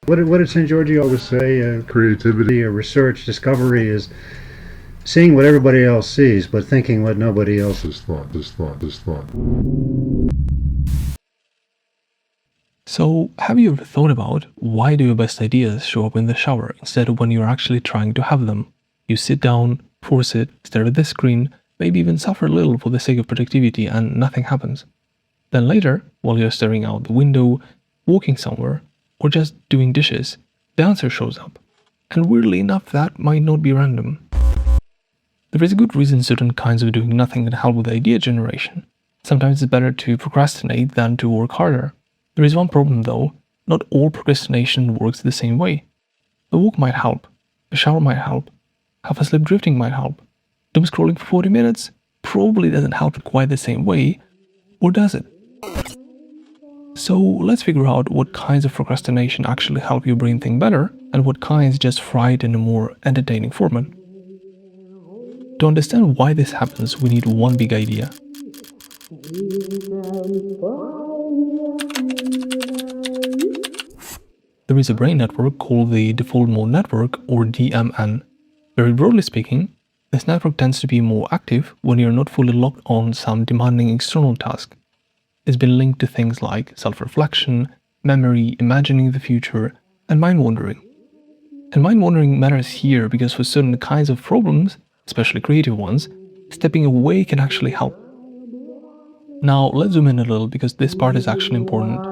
What did St. George always say? Creativity or research, discovery is seeing what everybody else sees, but thinking what nobody else has thought. So, have you ever thought about why do your best ideas show up in the shower instead of when you're actually trying to have them? You sit down, force it, stare at the screen, maybe even suffer a little for the sake of productivity, and nothing happens. Then later, while you're staring out the window, walking somewhere, or just doing dishes, the answer shows up. And weirdly enough, that might not be random. There is a good reason certain kinds of doing nothing can help with idea generation. Sometimes it's better to procrastinate than to work harder. There is one problem though, not all procrastination works the same way. A walk might help, a shower might help, half asleep drifting might help. Doom scrolling for 40 minutes probably doesn't help quite the same way, or does it? So let's figure out what kinds of procrastination actually help your brain think better and what kinds just fry it in a more entertaining format. To understand why this happens, we need one big idea. There is a brain network called the default mode network, or DMN. Very broadly speaking, this network tends to be more active when you're not fully locked on some demanding external task. It's been linked to things like self-reflection, memory, imagining the future, and mind-wandering. And mind-wandering matters here because for certain kinds of problems, especially creative ones, stepping away can actually help. Now let's zoom in a little because this part is actually important.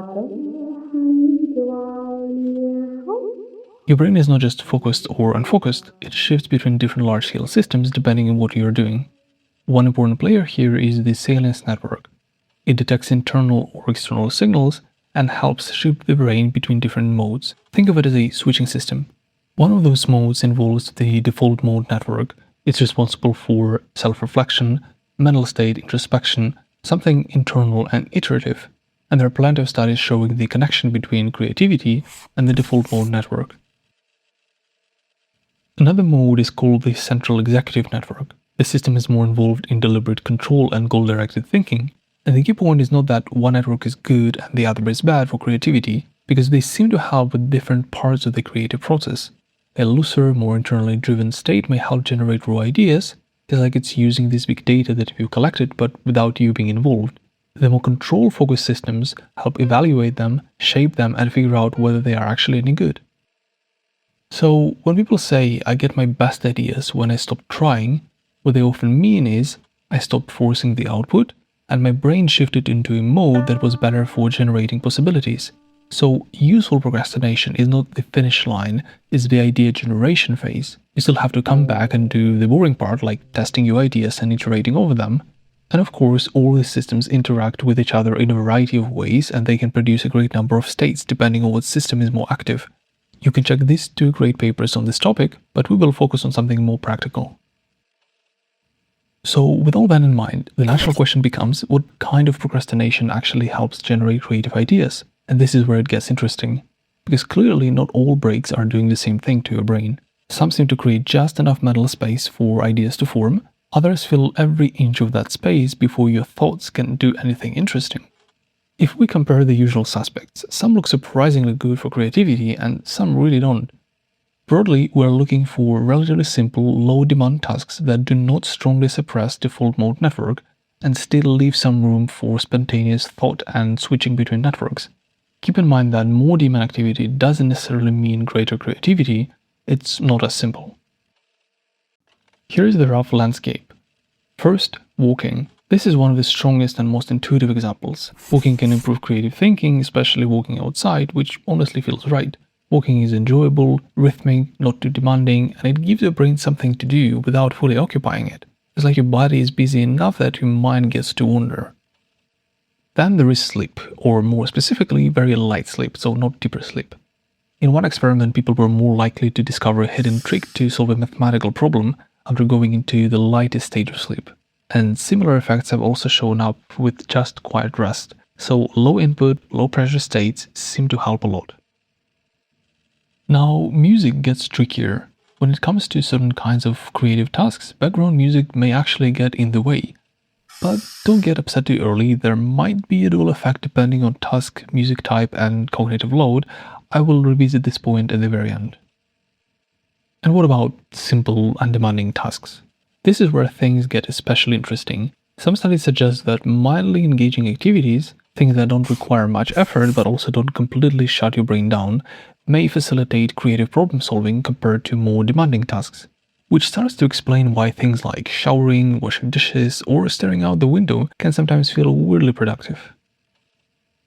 Your brain is not just focused or unfocused, it shifts between different large-scale systems depending on what you're doing. One important player here is the salience network. It detects internal or external signals and helps shift the brain between different modes. Think of it as a switching system. One of those modes involves the default mode network. It's responsible for self-reflection, mental state, introspection, something internal and iterative. And there are plenty of studies showing the connection between creativity and the default mode network. Another mode is called the central executive network. This system is more involved in deliberate control and goal-directed thinking. And the key point is not that one network is good and the other is bad for creativity, because they seem to help with different parts of the creative process. A looser, more internally driven state may help generate raw ideas, just like it's using this big data that you've collected but without you being involved. The more control-focused systems help evaluate them, shape them, and figure out whether they are actually any good. So when people say, I get my best ideas when I stop trying, what they often mean is, I stopped forcing the output, and my brain shifted into a mode that was better for generating possibilities. So useful procrastination is not the finish line, it's the idea generation phase. You still have to come back and do the boring part like testing your ideas and iterating over them. And of course, all these systems interact with each other in a variety of ways and they can produce a great number of states depending on what system is more active. You can check these two great papers on this topic, but we will focus on something more practical. So with all that in mind, the natural question becomes what kind of procrastination actually helps generate creative ideas? And this is where it gets interesting, because clearly not all breaks are doing the same thing to your brain. Some seem to create just enough mental space for ideas to form, others fill every inch of that space before your thoughts can do anything interesting. If we compare the usual suspects, some look surprisingly good for creativity and some really don't. Broadly, we're looking for relatively simple, low-demand tasks that do not strongly suppress default mode network and still leave some room for spontaneous thought and switching between networks. Keep in mind that more demand activity doesn't necessarily mean greater creativity, it's not as simple. Here is the rough landscape. First, walking. This is one of the strongest and most intuitive examples. Walking can improve creative thinking, especially walking outside, which honestly feels right. Walking is enjoyable, rhythmic, not too demanding, and it gives your brain something to do without fully occupying it. It's like your body is busy enough that your mind gets to wander. Then there is sleep, or more specifically, very light sleep, so not deeper sleep. In one experiment, people were more likely to discover a hidden trick to solve a mathematical problem after going into the lightest state of sleep. And similar effects have also shown up with just quiet rest, so low input, low pressure states seem to help a lot. Now, music gets trickier. When it comes to certain kinds of creative tasks, background music may actually get in the way. But don't get upset too early, there might be a dual effect depending on task, music type, and cognitive load. I will revisit this point at the very end. And what about simple and demanding tasks? This is where things get especially interesting. Some studies suggest that mildly engaging activities, things that don't require much effort but also don't completely shut your brain down, may facilitate creative problem solving compared to more demanding tasks, which starts to explain why things like showering, washing dishes, or staring out the window can sometimes feel weirdly productive.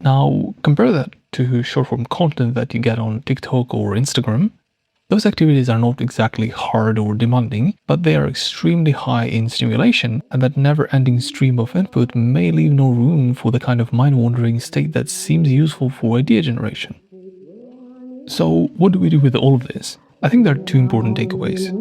Now, compare that to short-form content that you get on TikTok or Instagram. Those activities are not exactly hard or demanding, but they are extremely high in stimulation, and that never-ending stream of input may leave no room for the kind of mind-wandering state that seems useful for idea generation. So, what do we do with all of this? I think there are two important takeaways.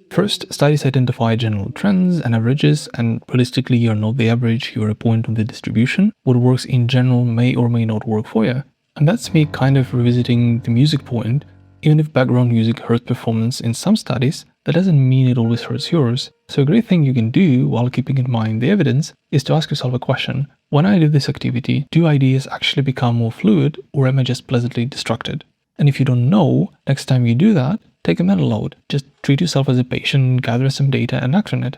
First, studies identify general trends and averages, and realistically, you're not the average, you're a point on the distribution. What works in general may or may not work for you. And that's me kind of revisiting the music point. Even if background music hurts performance in some studies, that doesn't mean it always hurts yours. So a great thing you can do, while keeping in mind the evidence, is to ask yourself a question. When I do this activity, do ideas actually become more fluid, or am I just pleasantly distracted? And if you don't know, next time you do that, take a mental load. Just treat yourself as a patient, gather some data, and act on it.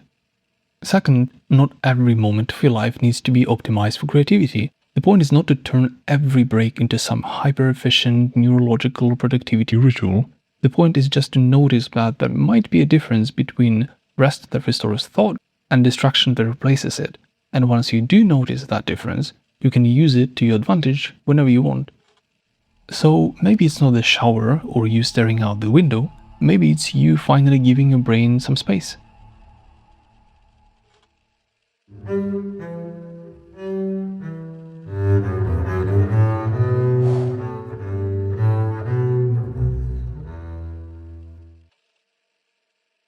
Second, not every moment of your life needs to be optimized for creativity. The point is not to turn every break into some hyper-efficient neurological productivity ritual. The point is just to notice that there might be a difference between rest that restores thought and distraction that replaces it. And once you do notice that difference, you can use it to your advantage whenever you want. So maybe it's not the shower or you staring out the window, maybe it's you finally giving your brain some space.